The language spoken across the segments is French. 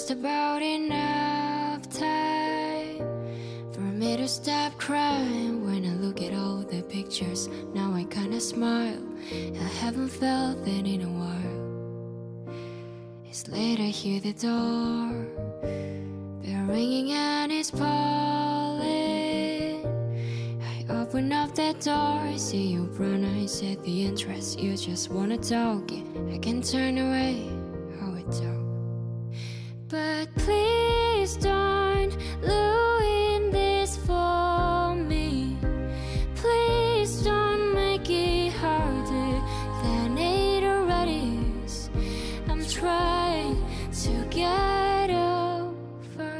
just about enough time for me to stop crying when I look at all the pictures. Now I kinda smile. I haven't felt that in a while. It's late, I hear the door bell ringing and it's calling. I open up that door, I see your brown eyes at the entrance. You just wanna talk, I can turn away. Oh, it's all. But please don't ruin this for me. Please don't make it harder than it already is. I'm trying to get over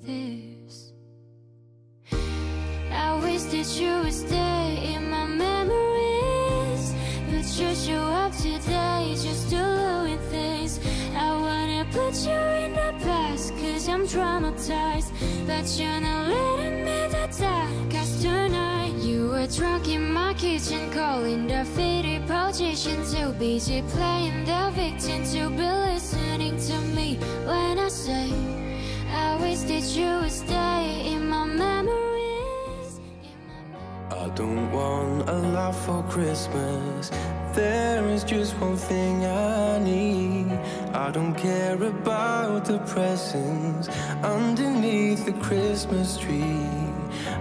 this. I wish that you would stay in my memories, but you show up today just to ruin things. I wanna put you in the past, cause I'm traumatized, but you're not letting me die. Cause tonight you were drunk in my kitchen, calling the fitted position. Too busy playing the victim to be listening to me when I say I wish that you would stay in my memories. I don't want a lot for Christmas. There is just one thing I need. I don't care about the presents underneath the Christmas tree.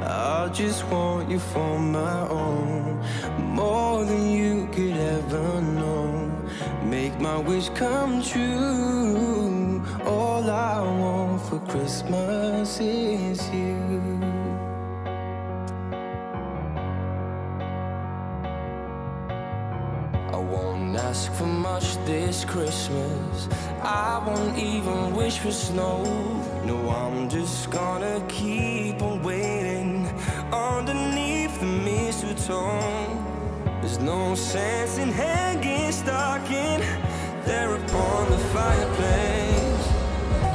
I just want you for my own, more than you could ever know. Make my wish come true. All I want for Christmas is you. I won't ask for much this Christmas. I won't even wish for snow. No, I'm just gonna keep on waiting underneath the mistletoe. There's no sense in hanging stocking there upon the fireplace.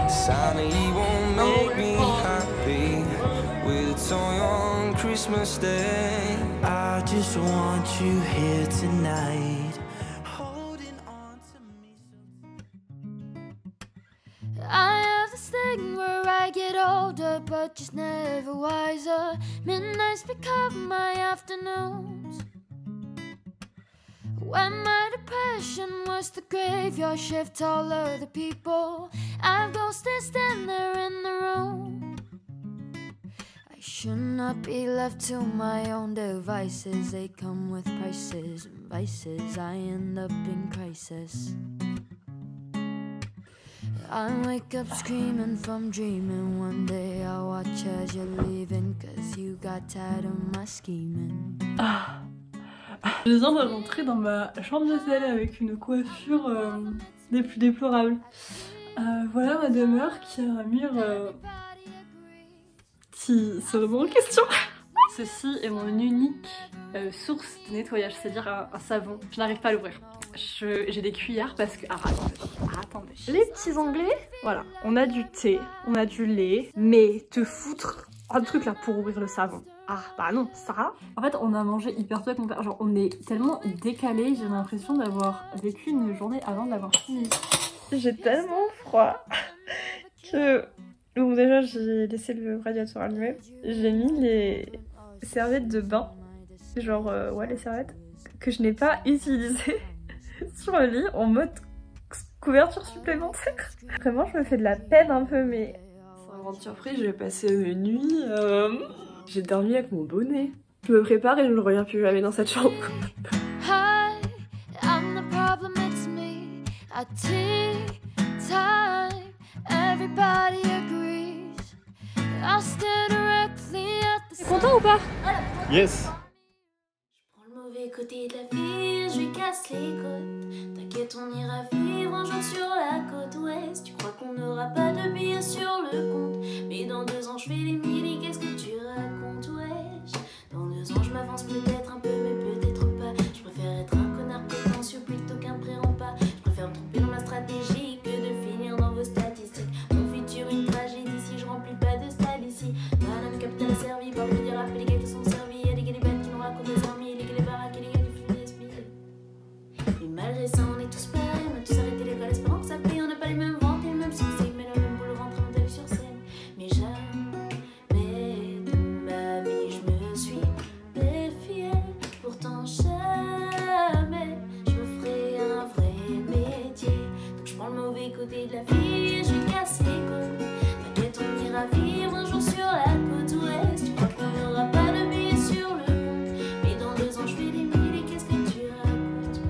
Santa, he won't make me happy with a toy on Christmas Day. I just want you here tonight, holding on to me. I have this thing where I get older but just never wiser. Midnights become my afternoons. When my depression was the graveyard shift, all of the people I've ghosted stand there in the room. I should not be left to my own devices. They come with prices and vices. I end up in crisis. I wake up screaming from dreaming. One day I'll watch as you're leaving, cause you got tired of my scheming. Je viens de rentrer dans ma chambre d'hôtel avec une coiffure des plus déplorables. Voilà ma demeure qui a un mur qui se remet en question. Ceci est mon unique source de nettoyage, c'est-à-dire un savon. Je n'arrive pas à l'ouvrir. J'ai des cuillères parce que... Ah, attendez. Les petits anglais, voilà. On a du thé, on a du lait, mais te foutre un truc là pour ouvrir le savon. Ah bah non, ça. En fait, on a mangé hyper tôt avec mon père. Genre, on est tellement décalé. J'ai l'impression d'avoir vécu une journée avant de l'avoir fini. J'ai tellement froid que... Bon, déjà, j'ai laissé le radiateur allumé. J'ai mis les serviettes de bain. Genre, ouais, les serviettes que je n'ai pas utilisées sur le lit en mode couverture supplémentaire. Vraiment, je me fais de la peine un peu, mais... Sans grande surprise, j'ai passé une nuit... J'ai dormi avec mon bonnet. Je me prépare et je ne reviens plus jamais dans cette chambre. Hi, I'm the problem, it's me. At tea time, everybody agrees. I'll stare directly at the sun. T'es content ou pas? Yes. Je prends le mauvais côté de la vie, je lui casse les côtes. T'inquiète, on ira vivre un jour sur la côte ouest. Tu crois qu'on n'aura pas de billets sur le compte, mais dans 2 ans je fais les milliers, qu'est-ce que tu racontes, wesh? Dans 2 ans je m'avance peut-être un peu, mais peut-être pas. Je préfère être un connard prétentieux plutôt qu'un pré-repas. Je préfère me tromper dans ma stratégie que de finir dans vos statistiques. Mon futur une tragédie si je remplis pas de stade ici. Madame Capital servi, par me dire appeler les gars qui sont servis. Y'a des gars des bêtes qui nous racontent des amis, les gars les baraques et les gars qui fument des spies. Et malgré ça on est tous pareils, on a tous arrêté l'école espérant que ça paye. On n'a pas les mêmes ventes et les mêmes succès, mais le à vivre un jour sur la côte ouest. Tu crois qu'il n'y aura pas de billets sur le compte, mais dans 2 ans je fais des milliers, qu'est-ce que tu racontes,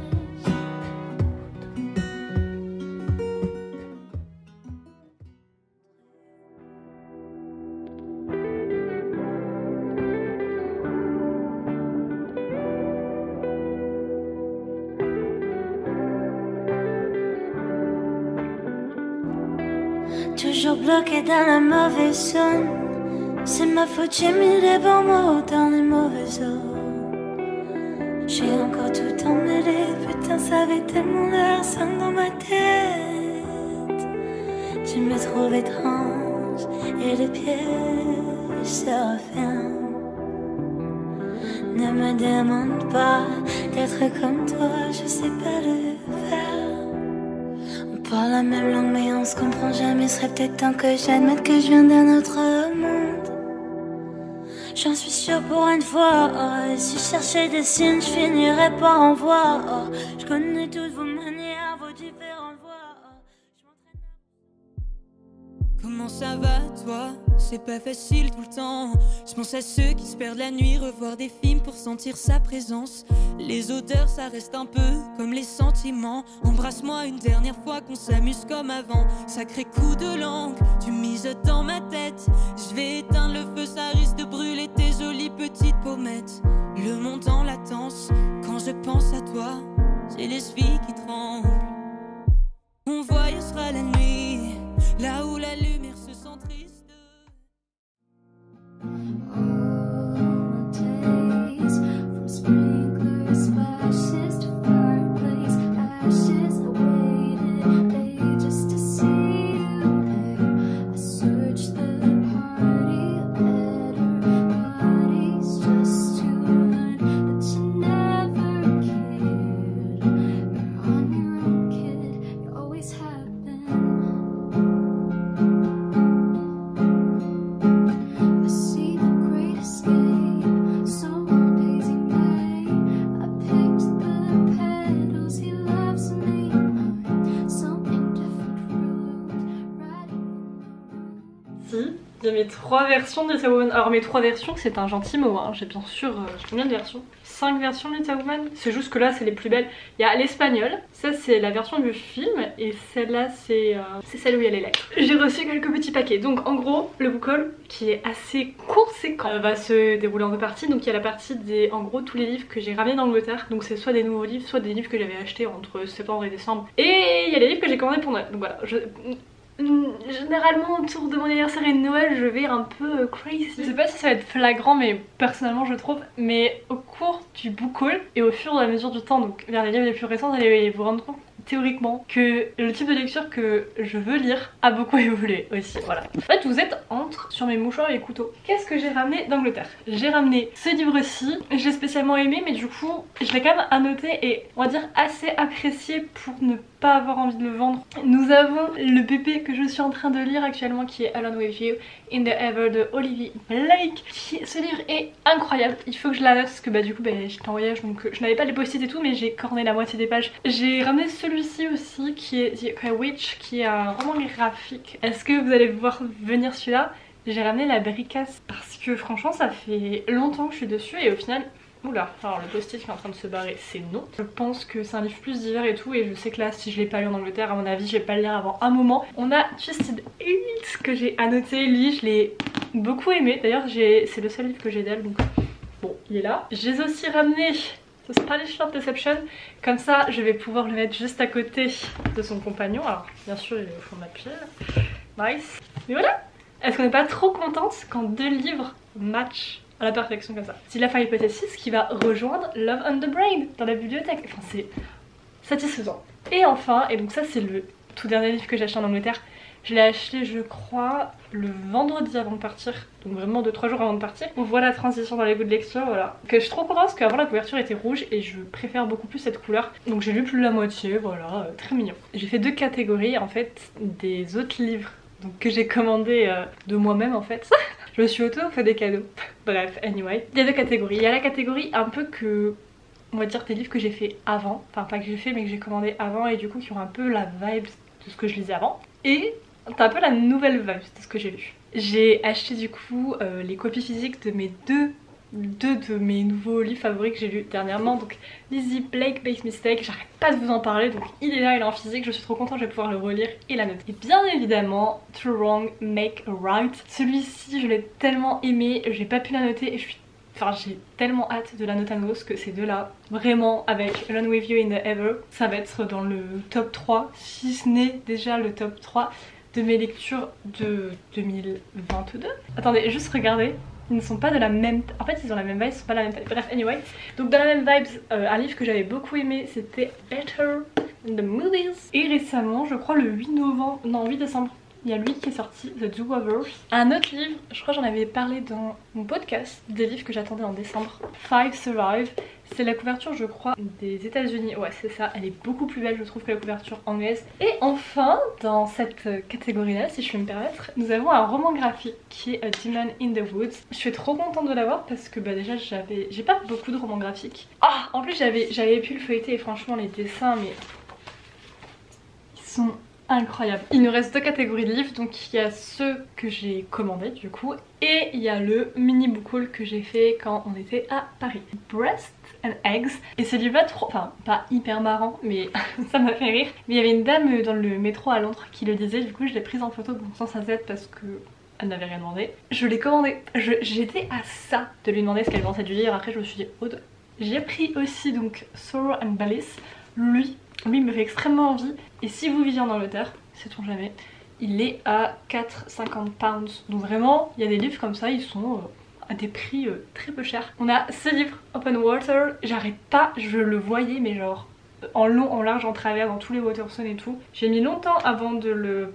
toujours bloqué dans la mauvaise zone. C'est ma faute, j'ai mis les bons mots dans les mauvaises eaux. J'ai encore tout emmêlé, putain ça avait tellement l'air sang dans ma tête. Tu me trouves étrange et le piège se referme. Ne me demande pas d'être comme toi, je sais pas le faire. On parle la même langue mais on se comprend jamais. Serait peut-être temps que j'admette que je viens d'un autre monde. J'en suis sûre pour une fois. Et si je cherchais des signes, je finirais par en voir. Je connais toutes vos manières, vos différentes voix. Comment ça va toi? C'est pas facile tout le temps. Je pense à ceux qui se perdent la nuit, revoir des films pour sentir sa présence. Les odeurs ça reste un peu comme les sentiments. Embrasse-moi une dernière fois qu'on s'amuse comme avant. Sacré coup de langue, tu mises dans ma tête. Je vais éteindre le feu, ça risque de brûler tes jolies petites pommettes. Le monde en latence, quand je pense à toi, j'ai les chevilles qui tremblent. On voyagera la nuit, là où la lumière se sent triste. Il y a mes 3 versions de Little Woman. Alors mes 3 versions c'est un gentil mot, hein. J'ai bien sûr combien de versions? 5 versions de Little Woman. C'est juste que là c'est les plus belles. Il y a l'espagnol, ça c'est la version du film. Et celle-là c'est celle où il y a les lettres. J'ai reçu quelques petits paquets. Donc en gros le book haul qui est assez conséquent va se dérouler en 2 parties. Donc il y a la partie des en gros tous les livres que j'ai ramenés d'Angleterre. Donc c'est soit des nouveaux livres, soit des livres que j'avais achetés entre septembre et décembre. Et il y a les livres que j'ai commandés pour Noël. Donc voilà, généralement autour de mon anniversaire et de Noël je vais un peu crazy. Je sais pas si ça va être flagrant mais personnellement je trouve, mais au cours du book haul et au fur et à mesure du temps, donc vers les livres les plus récents, vous allez vous rendre compte théoriquement que le type de lecture que je veux lire a beaucoup évolué aussi, voilà. En fait vous êtes entre sur mes mouchoirs et les couteaux. Qu'est-ce que j'ai ramené d'Angleterre? J'ai ramené ce livre-ci, je l'ai spécialement aimé mais du coup je l'ai quand même annoté et on va dire assez apprécié pour ne pas avoir envie de le vendre. Nous avons le bébé que je suis en train de lire actuellement qui est Alone With You in the Ever de Olivia Blake. Ce livre est incroyable, il faut que je la note parce que du coup j'étais en voyage donc je n'avais pas les post-it et tout mais j'ai corné la moitié des pages. J'ai ramené celui-ci aussi qui est The Grey Witch qui est un roman graphique. Est-ce que vous allez voir venir celui-là? J'ai ramené la Bricasse parce que franchement ça fait longtemps que je suis dessus et au final... Oula, alors le post-it qui est en train de se barrer, c'est non. Je pense que c'est un livre plus d'hiver et tout et je sais que là si je l'ai pas lu en Angleterre à mon avis je vais pas le lire avant un moment. On a Twisted Hearts que j'ai annoté, lui je l'ai beaucoup aimé. D'ailleurs c'est le seul livre que j'ai d'elle donc bon il est là. J'ai aussi ramené The Spanish Love Deception, comme ça je vais pouvoir le mettre juste à côté de son compagnon. Alors bien sûr il est au fond de ma pile, nice. Mais voilà, est-ce qu'on n'est pas trop contente quand 2 livres matchent à la perfection comme ça? C'est la hypothesis qui va rejoindre Love on the Brain dans la bibliothèque. Enfin c'est satisfaisant. Et enfin, et donc ça c'est le tout dernier livre que j'ai acheté en Angleterre. Je l'ai acheté je crois le vendredi avant de partir, donc vraiment 2-3 jours avant de partir. On voit la transition dans les goûts de lecture, voilà. Que je suis trop contente parce qu'avant la couverture était rouge et je préfère beaucoup plus cette couleur. Donc j'ai lu plus de la moitié, voilà, très mignon. J'ai fait 2 catégories en fait des autres livres donc, que j'ai commandé de moi-même en fait. Je me suis auto-fait des cadeaux. Bref, anyway. Il y a 2 catégories. Il y a la catégorie un peu que... on va dire des livres que j'ai fait avant. Enfin pas que j'ai fait mais que j'ai commandé avant et du coup qui ont un peu la vibe de ce que je lisais avant. Et t'as un peu la nouvelle vibe de ce que j'ai lu. J'ai acheté du coup les copies physiques de mes deux de mes nouveaux livres favoris que j'ai lus dernièrement, donc Lizzie Blake Base Mistake. J'arrête pas de vous en parler, donc il est là, il est en physique, je suis trop contente, je vais pouvoir le relire et la noter. Et bien évidemment True Wrong Make a Right, celui-ci je l'ai tellement aimé, j'ai pas pu la noter et j'ai tellement hâte de la noter à nouveau, parce que ces deux là, vraiment avec Alone With You in the Ever, ça va être dans le top 3, si ce n'est déjà le top 3 de mes lectures de 2022. Attendez, juste regardez, ils ne sont pas de la même... En fait ils ont la même vibe, ils sont pas la même taille. Bref, anyway. Donc dans la même vibe, un livre que j'avais beaucoup aimé, c'était Better in the Movies. Et récemment, je crois le 8 décembre, il y a lui qui est sorti, The Do-Overs. Un autre livre, je crois que j'en avais parlé dans mon podcast, des livres que j'attendais en décembre. Five Survive. C'est la couverture, je crois, des États-Unis. Ouais, c'est ça. Elle est beaucoup plus belle, je trouve, que la couverture anglaise. Et enfin, dans cette catégorie-là, si je puis me permettre, nous avons un roman graphique qui est Demon in the Woods. Je suis trop contente de l'avoir parce que déjà, j'ai pas beaucoup de romans graphiques. Ah, en plus, j'avais pu le feuilleter et franchement, les dessins, mais ils sont incroyable. Il nous reste deux catégories de livres, donc il y a ceux que j'ai commandés du coup et il y a le mini book haul que j'ai fait quand on était à Paris. Breast and Eggs. Et ce livre là, enfin pas hyper marrant mais ça m'a fait rire. Mais il y avait une dame dans le métro à Londres qui le disait, du coup je l'ai prise en photo sans sa tête parce que elle n'avait rien demandé. Je l'ai commandé, j'étais à ça de lui demander ce qu'elle pensait du livre. Après je me suis dit Aude. J'ai pris aussi donc Sorrow and Bliss. Lui il me fait extrêmement envie, et si vous vivez en Angleterre, sait-on jamais, il est à 4,50 £. Donc vraiment, il y a des livres comme ça, ils sont à des prix très peu chers. On a ce livre, Open Water, j'arrête pas, je le voyais mais genre en long, en large, en travers, dans tous les Waterstones et tout. J'ai mis longtemps avant de le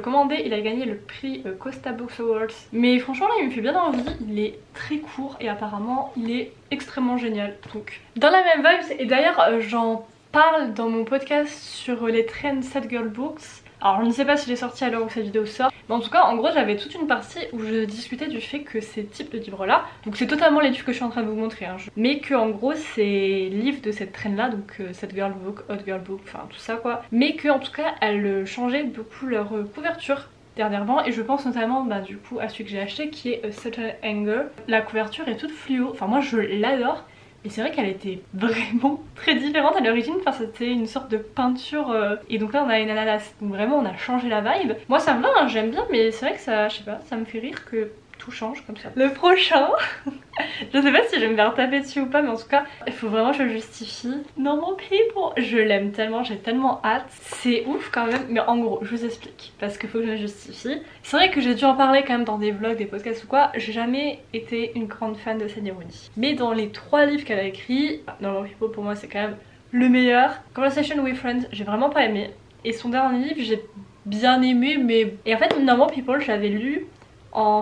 commander. Il a gagné le prix Costa Books Awards. Mais franchement là il me fait bien envie, il est très court et apparemment il est extrêmement génial. Donc dans la même vibe, et d'ailleurs j'en parle dans mon podcast sur les trends Sad Girl Books. Alors je ne sais pas s'il est sorti à l'heure où cette vidéo sort, mais en tout cas en gros j'avais toute une partie où je discutais du fait que ces types de livres là, donc c'est totalement les livres que je suis en train de vous montrer, hein, mais que en gros ces livres de cette trend là, donc Sad Girl Book, Hot Girl Book, enfin tout ça quoi, mais que en tout cas elles changeaient beaucoup leur couverture dernièrement, et je pense notamment du coup à celui que j'ai acheté qui est Certain Anger. La couverture est toute fluo, enfin moi je l'adore. Et c'est vrai qu'elle était vraiment très différente à l'origine, enfin c'était une sorte de peinture et donc là on a une ananas, donc vraiment on a changé la vibe. Moi ça me va, hein, j'aime bien, mais c'est vrai que ça, je sais pas, ça me fait rire que tout change comme ça. Le prochain, je sais pas si je vais me faire taper dessus ou pas, mais en tout cas il faut vraiment que je le justifie. Normal People, je l'aime tellement, j'ai tellement hâte, c'est ouf quand même, mais en gros je vous explique parce qu'il faut que je le justifie. C'est vrai que j'ai dû en parler quand même dans des vlogs, des podcasts ou quoi, j'ai jamais été une grande fan de Sally Rooney. Mais dans les 3 livres qu'elle a écrits, Normal People pour moi c'est quand même le meilleur. Conversation with Friends j'ai vraiment pas aimé, et son dernier livre j'ai bien aimé, mais... Et en fait Normal People je l'avais lu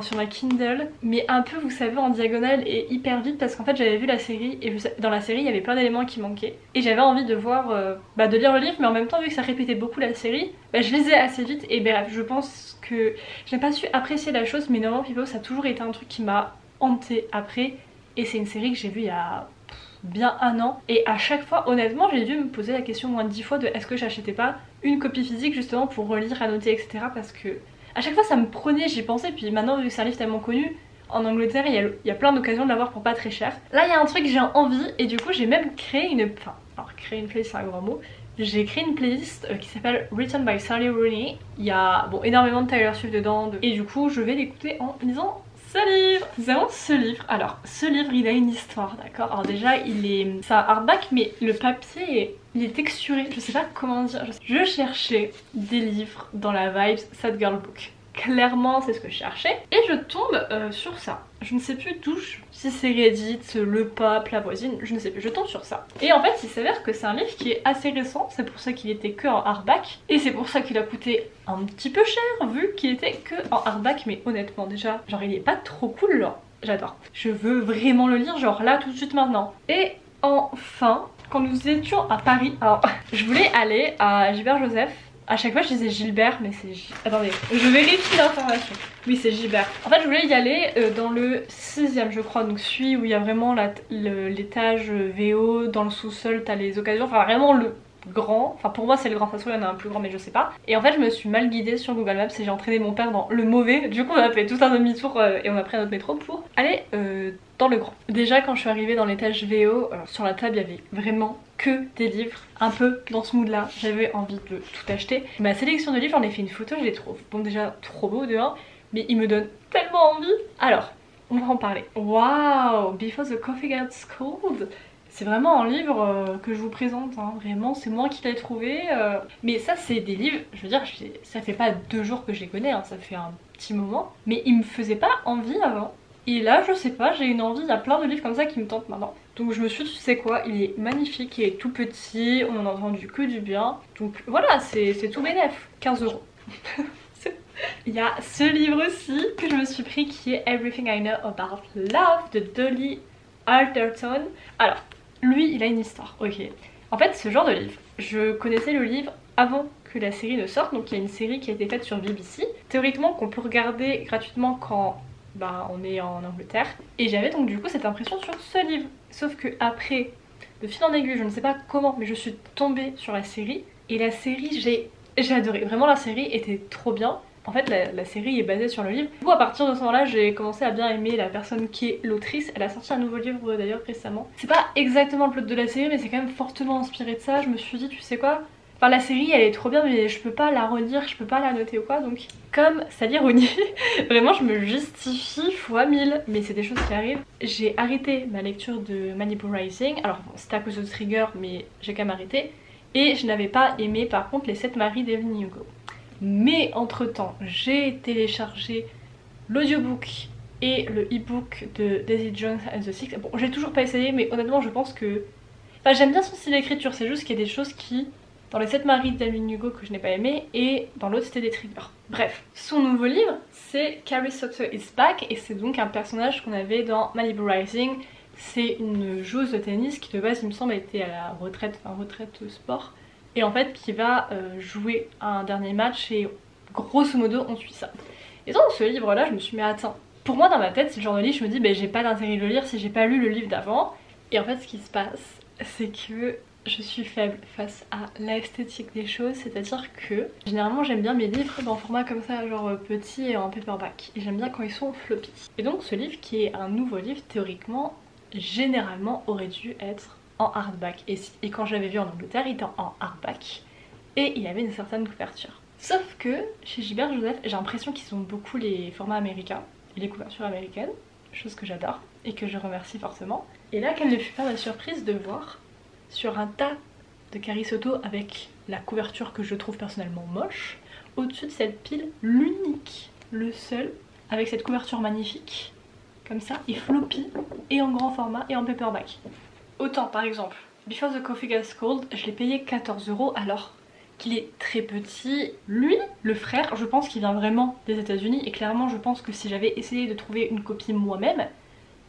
sur ma Kindle, mais un peu vous savez en diagonale et hyper vite, parce qu'en fait j'avais vu la série et dans la série il y avait plein d'éléments qui manquaient et j'avais envie de voir, de lire le livre, mais en même temps vu que ça répétait beaucoup la série, je lisais assez vite et bref je pense que j'ai pas su apprécier la chose, mais Normal People ça a toujours été un truc qui m'a hantée après, et c'est une série que j'ai vue il y a bien 1 an, et à chaque fois honnêtement j'ai dû me poser la question moins de 10 fois de est-ce que j'achetais pas une copie physique justement pour relire, annoter etc, parce que à chaque fois ça me prenait, j'y pensais, puis maintenant vu que c'est un livre tellement connu, en Angleterre il y a plein d'occasions de l'avoir pour pas très cher. Là il y a un truc, j'ai envie, et du coup j'ai même créé une... Enfin, alors créer une playlist c'est un grand mot. J'ai créé une playlist qui s'appelle Written by Sally Rooney. Il y a énormément de Taylor Swift dedans, et du coup je vais l'écouter en lisant ce livre. Nous avons ce livre. Alors ce livre il a une histoire, d'accord. Alors déjà c'est un hardback, mais le papier il est texturé, je sais pas comment dire. Je cherchais des livres dans la vibe Sad Girl Book. Clairement c'est ce que je cherchais, et je tombe sur ça. Je ne sais plus d'où, si c'est Reddit, le Pop, la voisine, je ne sais plus, je tombe sur ça. Et en fait il s'avère que c'est un livre qui est assez récent, c'est pour ça qu'il était que en hardback, et c'est pour ça qu'il a coûté un petit peu cher vu qu'il était que en hardback. Mais honnêtement déjà, genre il est pas trop cool, genre j'adore. Je veux vraiment le lire genre là tout de suite maintenant. Et enfin, quand nous étions à Paris, alors je voulais aller à Gilbert Joseph. À chaque fois je disais Gilbert, mais c'est... Attendez, je vérifie l'information. Oui c'est Gilbert. En fait je voulais y aller dans le 6ème je crois, donc celui où il y a vraiment l'étage VO, dans le sous-sol t'as les occasions, enfin vraiment grand, enfin pour moi c'est le grand, ça se trouve il y en a un plus grand mais je sais pas. Et en fait je me suis mal guidée sur Google Maps et j'ai entraîné mon père dans le mauvais. Du coup on a fait tout un demi-tour et on a pris notre métro pour aller dans le grand. Déjà quand je suis arrivée dans l'étage VO, sur la table il y avait vraiment que des livres, un peu dans ce mood là, j'avais envie de tout acheter. Ma sélection de livres, j'en ai fait une photo, je les trouve bon déjà trop beaux de un, mais ils me donnent tellement envie. Alors, on va en parler. Waouh, Before the Coffee Gets Cold. C'est vraiment un livre que je vous présente, hein. Vraiment c'est moi qui l'ai trouvé. Mais ça c'est des livres, je veux dire, ça fait pas 2 jours que je les connais, hein. Ça fait un petit moment. Mais ils me faisaient pas envie avant. Et là je sais pas, j'ai une envie, il y a plein de livres comme ça qui me tentent maintenant. Donc je me suis dit, tu sais quoi, il est magnifique, il est tout petit, on en a entendu que du bien. Donc voilà, c'est tout bénef, 15 €. Il y a ce livre aussi que je me suis pris qui est Everything I Know About Love de Dolly Alderton. Alors, lui il a une histoire, ok. En fait ce genre de livre, je connaissais le livre avant que la série ne sorte. Donc il y a une série qui a été faite sur BBC, théoriquement qu'on peut regarder gratuitement quand on est en Angleterre. Et j'avais donc du coup cette impression sur ce livre. Sauf que après, de fil en aiguille, je ne sais pas comment, mais je suis tombée sur la série. Et la série, j'ai adoré. Vraiment la série était trop bien. En fait la série est basée sur le livre. Du coup à partir de ce moment là j'ai commencé à bien aimer la personne qui est l'autrice. Elle a sorti un nouveau livre d'ailleurs récemment. C'est pas exactement le plot de la série mais c'est quand même fortement inspiré de ça. Je me suis dit tu sais quoi, enfin la série elle est trop bien mais je peux pas la relire, je peux pas la noter ou quoi. Donc comme ça l'ironie, vraiment je me justifie fois 1000. Mais c'est des choses qui arrivent. J'ai arrêté ma lecture de Malibu Rising. Alors bon, c'était à cause de Trigger mais j'ai quand même arrêté. Et je n'avais pas aimé par contre les 7 maris d'Evelyn Hugo. Mais entre temps j'ai téléchargé l'audiobook et le e-book de Daisy Jones and the Six. Bon j'ai toujours pas essayé mais honnêtement je pense que... Enfin j'aime bien son style d'écriture, c'est juste qu'il y a des choses qui... Dans les 7 maris d'Evelyn Hugo que je n'ai pas aimé et dans l'autre c'était des triggers. Bref, son nouveau livre c'est Carrie Sutter is Back et c'est donc un personnage qu'on avait dans Malibu Rising. C'est une joueuse de tennis qui de base il me semble était à la retraite, enfin retraite sport. Et en fait qui va jouer un dernier match et grosso modo on suit ça. Et dans ce livre là je me suis dit mais attends, pour moi dans ma tête c'est le genre de livre je me dis j'ai pas d'intérêt de le lire si j'ai pas lu le livre d'avant. Et en fait ce qui se passe c'est que je suis faible face à l'esthétique des choses, c'est à dire que généralement j'aime bien mes livres dans format comme ça genre petit et en paperback. Et j'aime bien quand ils sont floppy. Et donc ce livre qui est un nouveau livre théoriquement généralement aurait dû être en hardback et quand je l'avais vu en Angleterre il était en hardback et il avait une certaine couverture. Sauf que chez Gilbert Joseph j'ai l'impression qu'ils ont beaucoup les formats américains et les couvertures américaines, chose que j'adore et que je remercie fortement. Et là quelle ne fut pas ma surprise de voir sur un tas de Carrie Soto avec la couverture que je trouve personnellement moche, au-dessus de cette pile l'unique, le seul avec cette couverture magnifique comme ça et floppy et en grand format et en paperback. Autant par exemple, Before the Coffee Gets Cold, je l'ai payé 14 € alors qu'il est très petit. Lui, le frère, je pense qu'il vient vraiment des États-Unis et clairement je pense que si j'avais essayé de trouver une copie moi-même,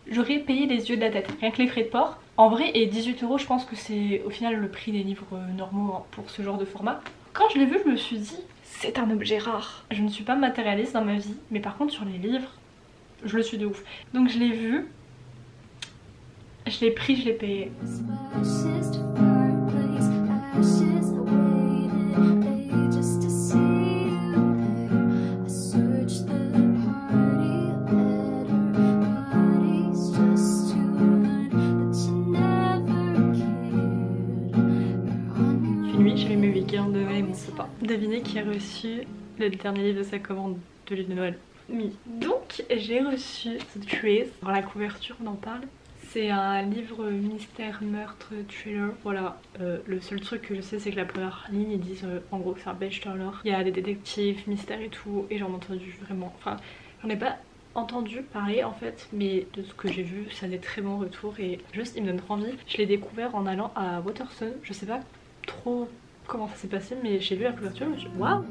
j'aurais payé les yeux de la tête, rien que les frais de port. En vrai, et 18 € je pense que c'est au final le prix des livres normaux pour ce genre de format. Quand je l'ai vu, je me suis dit, c'est un objet rare. Je ne suis pas matérialiste dans ma vie, mais par contre sur les livres, je le suis de ouf. Donc je l'ai vu. Je l'ai pris, je l'ai payé. Une nuit, j'avais mes week-ends de Noël et mon sapin. Devinez qui a reçu le dernier livre de sa commande de l'île de Noël. Oui. Donc j'ai reçu The Trace. Dans la couverture on en parle. C'est un livre mystère, meurtre, thriller. Voilà, le seul truc que je sais c'est que la première ligne ils disent en gros que c'est un page turner. Il y a des détectives, mystères et tout et j'en ai entendu vraiment, enfin j'en ai pas entendu parler en fait, mais de ce que j'ai vu ça a des très bons retours et juste il me donne trop envie. Je l'ai découvert en allant à Waterstones, je sais pas trop comment ça s'est passé mais j'ai vu la couverture et je me suis dit waouh.